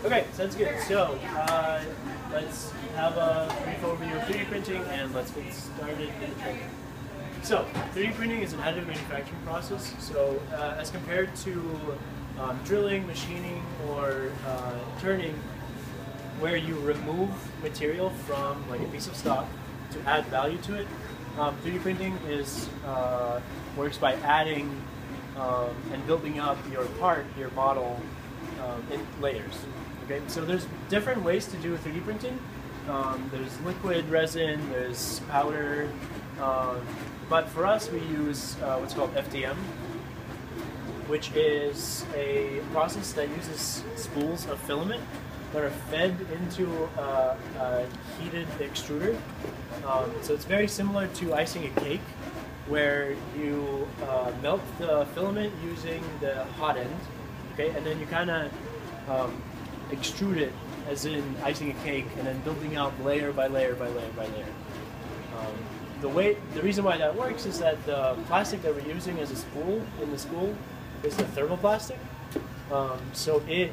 Okay, sounds good. So let's have a brief overview of 3D printing and let's get started in the training. So 3D printing is an additive manufacturing process. So as compared to drilling, machining, or turning, where you remove material from like a piece of stock to add value to it, 3D printing works by adding and building up your part, your model, in layers. Okay, so there's different ways to do 3D printing. There's liquid resin, there's powder, but for us we use what's called FDM, which is a process that uses spools of filament that are fed into a heated extruder. So it's very similar to icing a cake, where you melt the filament using the hot end, okay, and then you kind of extrude it as in icing a cake, and then building out layer by layer by layer by layer. The reason why that works is that the plastic that we're using as a spool in the spool is the thermoplastic. So the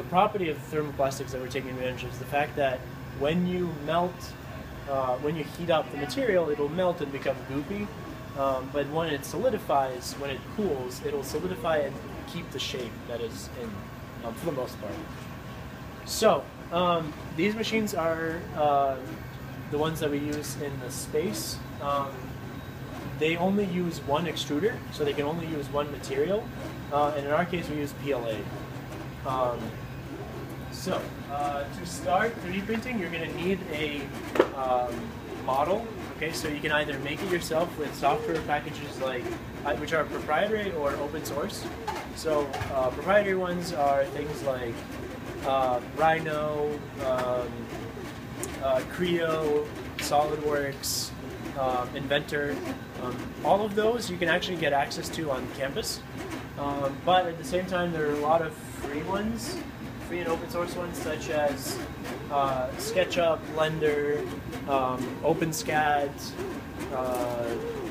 property of the thermoplastics that we're taking advantage of is the fact that when you heat up the material, it'll melt and become goopy. But when it solidifies, when it cools, it'll solidify and keep the shape that is in, for the most part. So these machines are the ones that we use in the space. They only use one extruder, so they can only use one material. And in our case, we use PLA. To start 3D printing, you're going to need a model. Okay, so you can either make it yourself with software packages like which are proprietary or open source. So proprietary ones are things like Rhino, Creo, SolidWorks, Inventor. All of those you can actually get access to on campus. But at the same time, there are a lot of free ones, free and open source ones, such as SketchUp, Blender, OpenSCAD,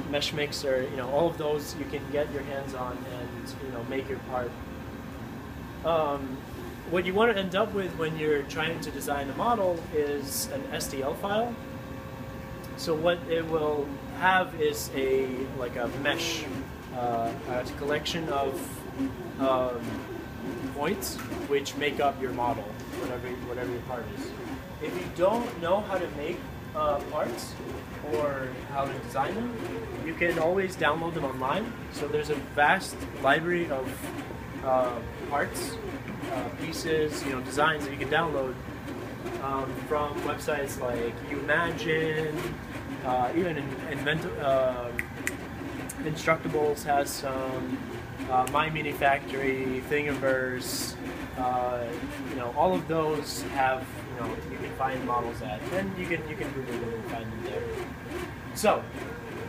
Mesh Mixer. All of those you can get your hands on and make your part. What you want to end up with when you're trying to design a model is an STL file. So what it will have is a mesh, a collection of points which make up your model, whatever your part is. If you don't know how to make parts or how to design them, you can always download them online. So there's a vast library of parts, pieces, designs that you can download from websites like Imagine, even Instructables has some, My Manufactory, Thingiverse, all of those have, you can find models at, and you can Google them and find them there. So,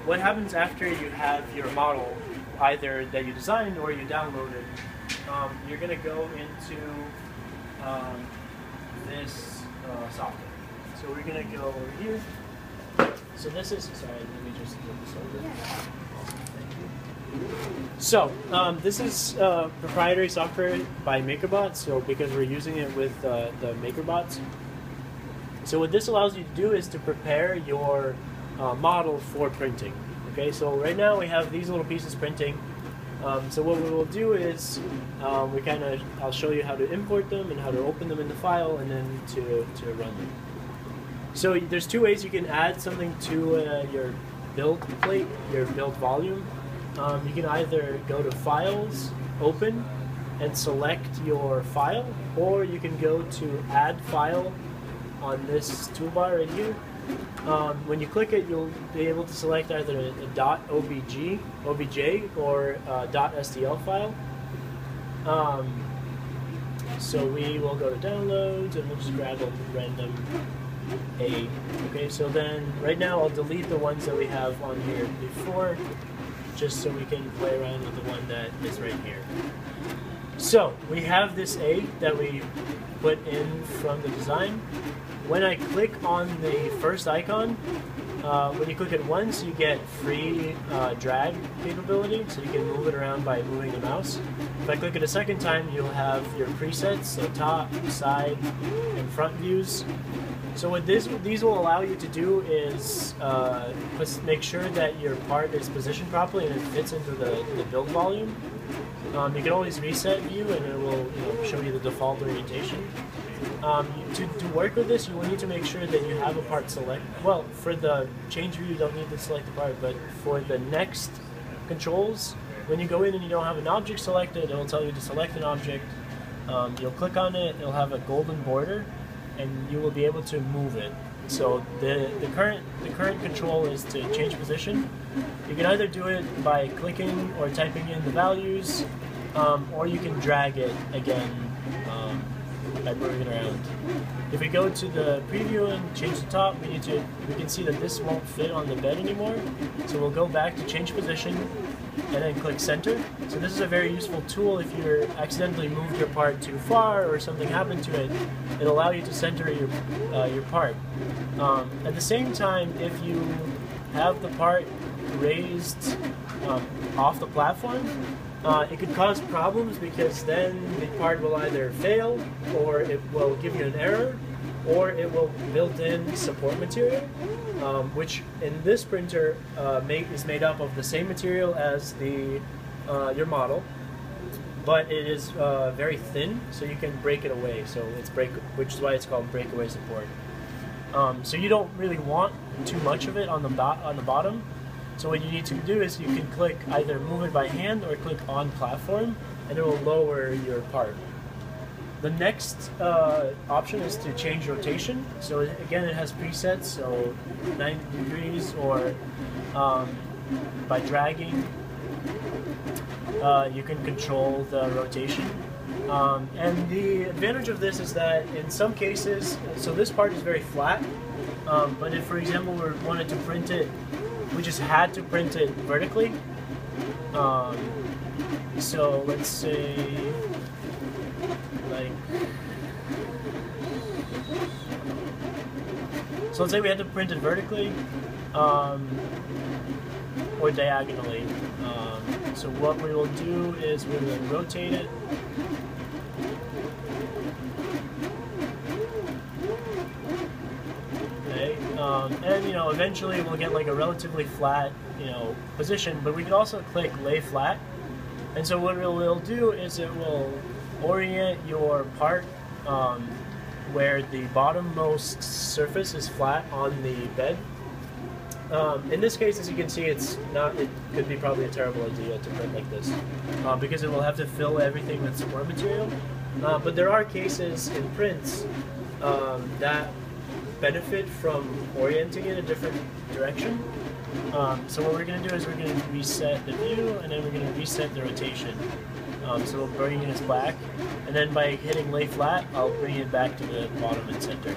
what happens after you have your model, either that you designed or you downloaded? You're going to go into this software. So we're going to go over here. So this is, sorry, let me just move this over. Thank you. So this is proprietary software by MakerBot, so because we're using it with the MakerBots. So what this allows you to do is to prepare your model for printing. Okay, so right now we have these little pieces printing. So what we will do is I'll show you how to import them and how to open them in the file and then to run them. So there's two ways you can add something to your build plate, your build volume. You can either go to Files, Open, and select your file, or you can go to Add File on this toolbar right here. When you click it, you'll be able to select either a .obj or a .stl file. So we will go to Downloads and we'll just grab a random A. Okay, so then right now I'll delete the ones that we have on here before, just so we can play around with the one that is right here. So we have this A that we put in from the design. When I click on the first icon, when you click it once, you get free drag capability, so you can move it around by moving the mouse. If I click it a second time, you'll have your presets, so top, side, and front views. So what these will allow you to do is make sure that your part is positioned properly and it fits into the build volume. You can always reset view and it will show you the default orientation. To work with this, you will need to make sure that you have a part select. Well, for the change view, you don't need to select the part, but for the next controls, when you go in and you don't have an object selected, it will tell you to select an object. You'll click on it, it'll have a golden border, and you will be able to move it. So the current control is to change position. You can either do it by clicking or typing in the values, or you can drag it again by moving it around. If we go to the preview and change the top, we can see that this won't fit on the bed anymore. So we'll go back to change position and then click center. So this is a very useful tool if you're accidentally moved your part too far or something happened to it. It'll allow you to center your part. At the same time, if you have the part raised off the platform, it could cause problems because then the part will either fail, or it will give you an error, or it will build in support material, which in this printer is made up of the same material as your model, but it is very thin, so you can break it away. So which is why it's called breakaway support. So you don't really want too much of it on the bottom. So what you need to do is you can click either move it by hand or click on platform, and it will lower your part. The next option is to change rotation. So again, it has presets, so 90 degrees, or by dragging, you can control the rotation. And the advantage of this is that in some cases, so this part is very flat, but if, for example, we wanted to print it, we just had to print it vertically. So let's say, let's say we had to print it vertically, or diagonally. So what we will do is we will rotate it. And eventually we'll get like a relatively flat position, but we can also click lay flat, and so what it will do is it will orient your part where the bottommost surface is flat on the bed. In this case, as you can see, it could be probably a terrible idea to print like this, because it will have to fill everything with support material. But there are cases in prints that benefit from orienting in a different direction. So what we're going to do is we're going to reset the view, and then we're going to reset the rotation. So we'll bring it as black, and then by hitting lay flat, I'll bring it back to the bottom and center.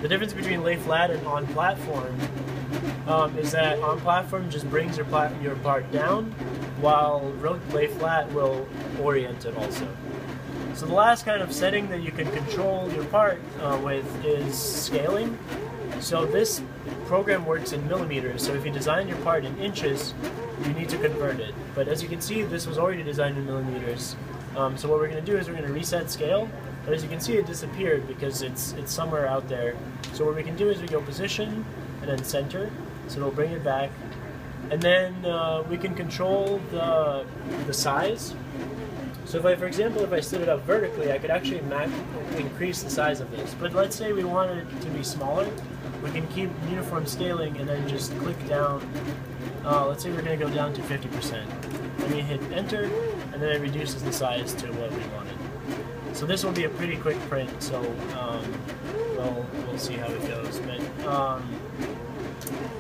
The difference between lay flat and on platform is that on platform just brings your part down, while lay flat will orient it also. So the last kind of setting that you can control your part with is scaling. So this program works in millimeters, so if you design your part in inches, you need to convert it. But as you can see, this was already designed in millimeters. So what we're going to do is we're going to reset scale, but as you can see, it disappeared because it's somewhere out there. So what we can do is we go position and then center, so it'll bring it back, and then we can control the size. So for example, if I stood it up vertically, I could actually increase the size of this. But let's say we wanted it to be smaller, we can keep uniform scaling and then just click down. Let's say we're going to go down to 50%. Then we hit enter, and then it reduces the size to what we wanted. So this will be a pretty quick print, so we'll see how it goes. But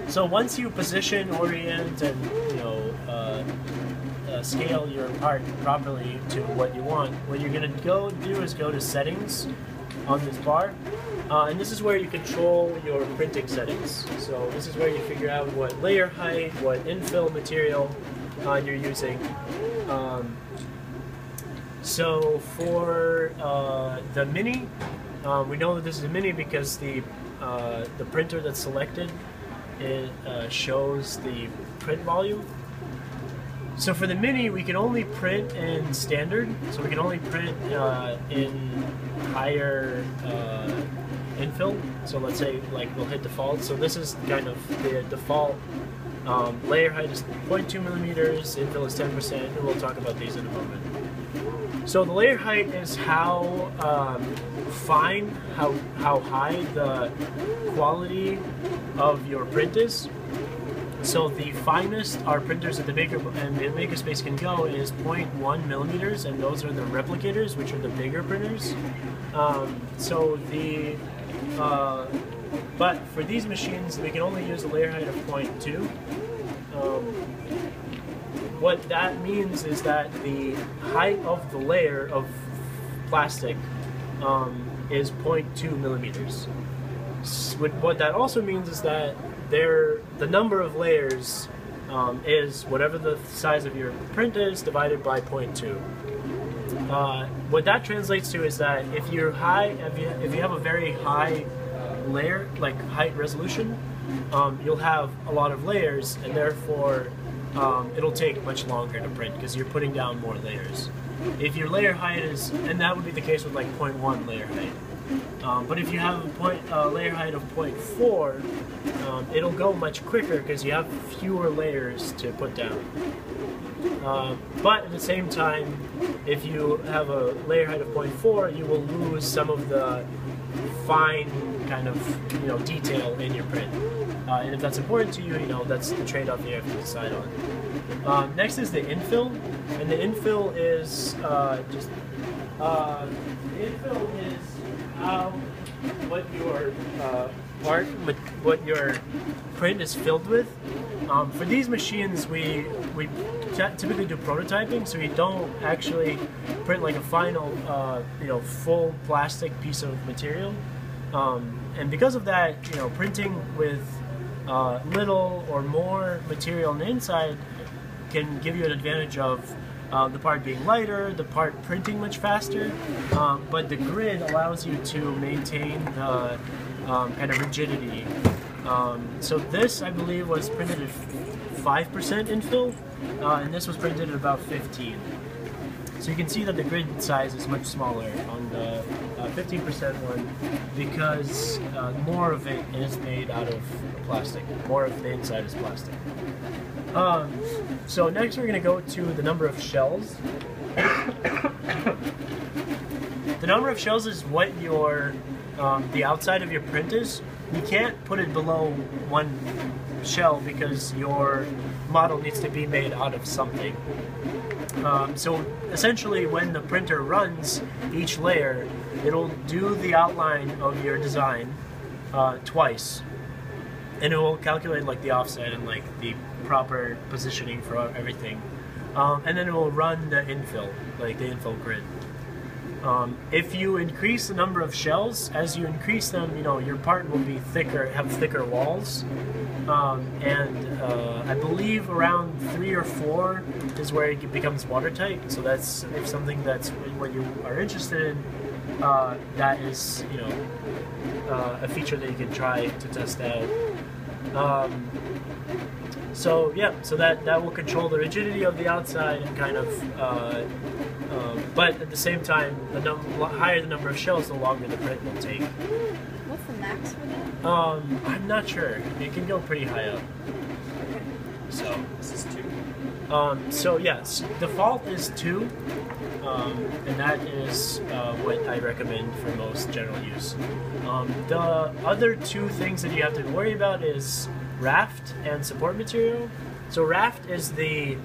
so once you position, orient, and scale your part properly to what you want, what you're going to go do is go to settings on this bar, and this is where you control your printing settings. So this is where you figure out what layer height, what infill material you're using. So for the mini, we know that this is a mini because the printer that's selected it shows the print volume. So for the Mini, we can only print in standard, so we can only print in higher infill. So let's say like we'll hit default. So this is kind of the default. Layer height is 0.2 millimeters, infill is 10%, and we'll talk about these in a moment. So the layer height is how fine, how high the quality of your print is. So the finest our printers at the makerspace can go is 0.1 millimeters, and those are the replicators, which are the bigger printers. But for these machines, we can only use a layer height of 0.2. What that means is that the height of the layer of plastic is 0.2 millimeters. What that also means is that the number of layers is whatever the size of your print is divided by 0.2. What that translates to is that if you have a very high layer, like height resolution, you'll have a lot of layers, and therefore it'll take much longer to print because you're putting down more layers. If your layer height is, and that would be the case with like 0.1 layer height. But if you have a layer height of 0.4, it'll go much quicker because you have fewer layers to put down. But at the same time, if you have a layer height of 0.4, you will lose some of the fine kind of detail in your print. And if that's important to you, that's the trade-off you have to decide on. Next is the infill, and the infill is what your print is filled with. For these machines, we typically do prototyping, so we don't actually print like a final, full plastic piece of material. And because of that, printing with little or more material on the inside can give you an advantage of the part being lighter, the part printing much faster, but the grid allows you to maintain the kind of rigidity. So this, I believe, was printed at 5% infill, and this was printed at about 15. So you can see that the grid size is much smaller on the 15% one because more of it is made out of plastic. More of the inside is plastic. So next we're going to go to the number of shells. The number of shells is what your the outside of your print is. You can't put it below one shell because your model needs to be made out of something. So essentially when the printer runs each layer, it'll do the outline of your design twice, and it will calculate like the offset and like the proper positioning for everything, and then it will run the infill, like the infill grid. If you increase the number of shells, as you increase them, your part will be thicker, have thicker walls, and I believe around 3 or 4 is where it becomes watertight. So that's something that's what you are interested in. That is, a feature that you can try to test out. So yeah, so that will control the rigidity of the outside and kind of, but at the same time, the higher the number of shells, the longer the print will take. What's the max for that? I'm not sure. It can go pretty high up. Okay. So this is 2. So yes, default is 2, and that is what I recommend for most general use. The other 2 things that you have to worry about is raft and support material. So raft is the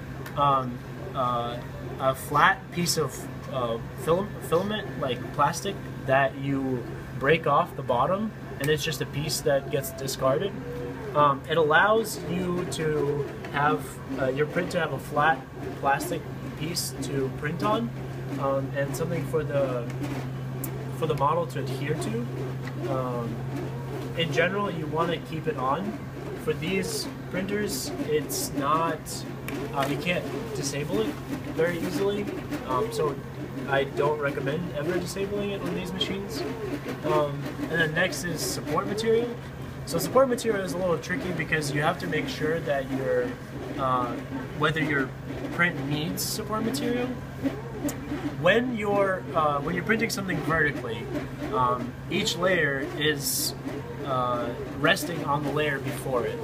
a flat piece of filament, like plastic, that you break off the bottom, and it's just a piece that gets discarded. It allows you to have your print to have a flat plastic piece to print on, and something for the model to adhere to. In general, you want to keep it on. For these printers, it's not, you can't disable it very easily, so I don't recommend ever disabling it on these machines. And then next is support material. So support material is a little tricky because you have to make sure that your whether your print needs support material. When you're printing something vertically, each layer is resting on the layer before it.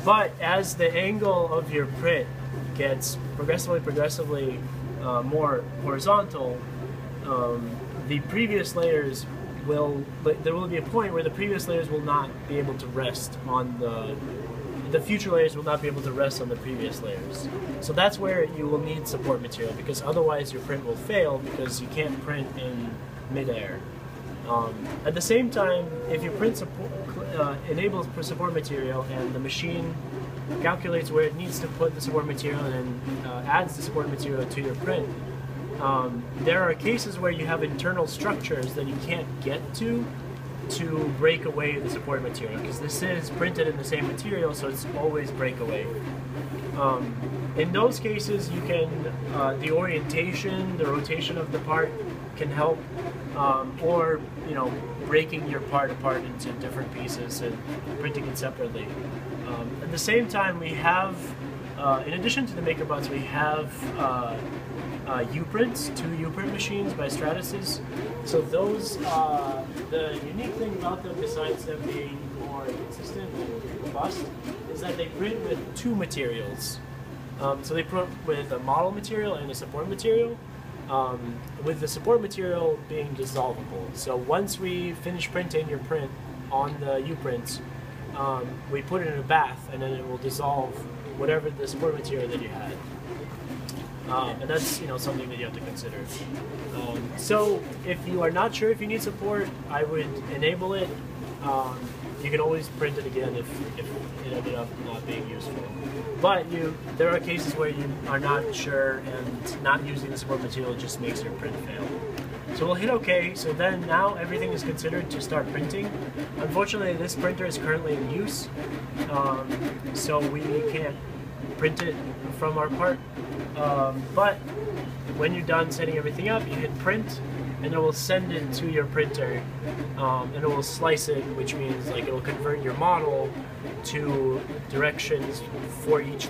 But as the angle of your print gets progressively more horizontal, the previous layers there will be a point where the previous layers will not be able to rest on the future layers will not be able to rest on the previous layers. So that's where you will need support material, because otherwise your print will fail because you can't print in midair. At the same time, if your print enables support material and the machine calculates where it needs to put the support material and adds the support material to your print, there are cases where you have internal structures that you can't get to break away the support material, because this is printed in the same material, so it's always breakaway. In those cases, you can the orientation, the rotation of the part can help, or breaking your part apart into different pieces and printing it separately. At the same time, we have, in addition to the MakerBots, we have U-prints, 2 U-print machines by Stratasys. So those, the unique thing about them, besides them being more consistent and robust, is that they print with 2 materials. So they print with a model material and a support material, with the support material being dissolvable. So once we finish printing your print on the U-prints, we put it in a bath, and then it will dissolve whatever the support material that you had. And that's something that you have to consider. So if you are not sure if you need support, I would enable it. You can always print it again if it ended up not being useful. But there are cases where you are not sure, and not using the support material just makes your print fail. So we'll hit OK. So then now everything is considered to start printing. Unfortunately, this printer is currently in use, so we can't print it from our part. But when you're done setting everything up, you hit print, and it will send it to your printer, and it will slice it, which means it will convert your model to directions for each